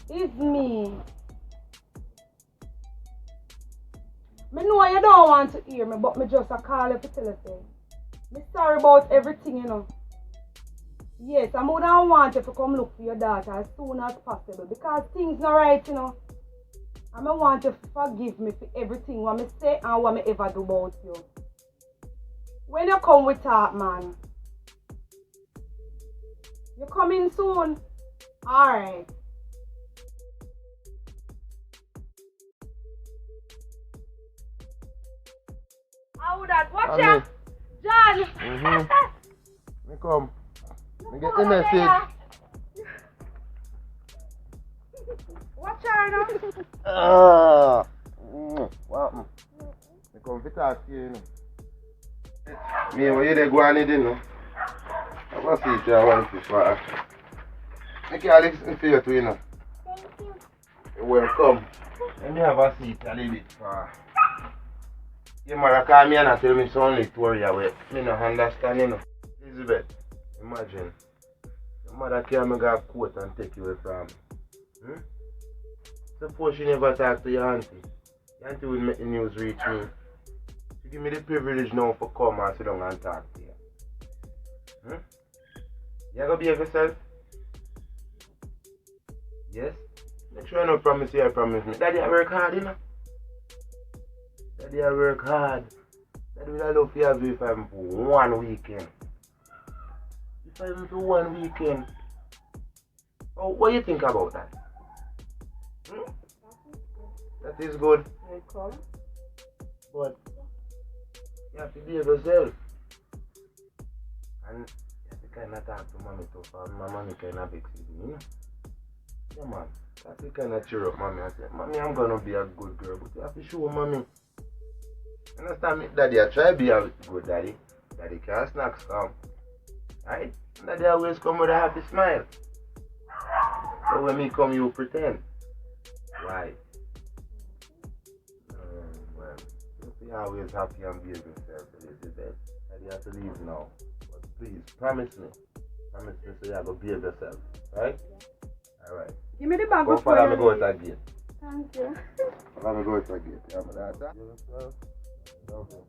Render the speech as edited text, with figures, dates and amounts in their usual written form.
It's me. Me know you don't want to hear me, but me just a call you to tell you say. Me sorry about everything, you know. Yes, I would want you to come look for your daughter as soon as possible because things not right, you know. And I want you to forgive me for everything what me say and what me ever do about you. When you come, we talk, man. You coming soon? Alright. How that? Watch ya! John! Me come. Me get the message. Watch her now. What? Me come to talk to you, you know. Me, what you there go on it, you know? I want to see if I want to far. I can't listen to you too, you know. Thank you. You're welcome. Let me have a seat a little bit far. Your mother call me and tell me something to worry away. Me no understand, you know. Elizabeth, imagine. Your mother carry me go to court and take you away from me. Suppose she never talk to your auntie. Your auntie will make the news reach me. She give me the privilege now for come and sit down and talk to you. You gonna behave yourself? Yes? Make sure I don't promise you, I promise me. Daddy, I work hard, you know. Daddy, I work hard. Daddy, will I love to have you if I'm for 1 weekend. If I'm for 1 weekend. Oh, what do you think about that? That is good. Welcome. But you have to behave yourself. And you have to kind of talk to mommy too. For my mommy kind of vex with me, you know. Yeah, man. That's the kind of cheer up mommy. I say, mommy, I'm gonna be a good girl, but you have to show mommy. Understand me? Daddy, I try to be a good daddy. Daddy can't snack some. Right? Daddy always come with a happy smile. But when me come, you pretend. Why? Well, you be always happy and behave yourself, Elizabeth. Daddy have to leave now. But please, promise me. Promise me so you have to behave yourself. Right? Alright. Give me the bag Go before follow me you go leave. to the gate. Thank you. Follow me go to the gate. Yeah, my daughter. Yourself. Okay.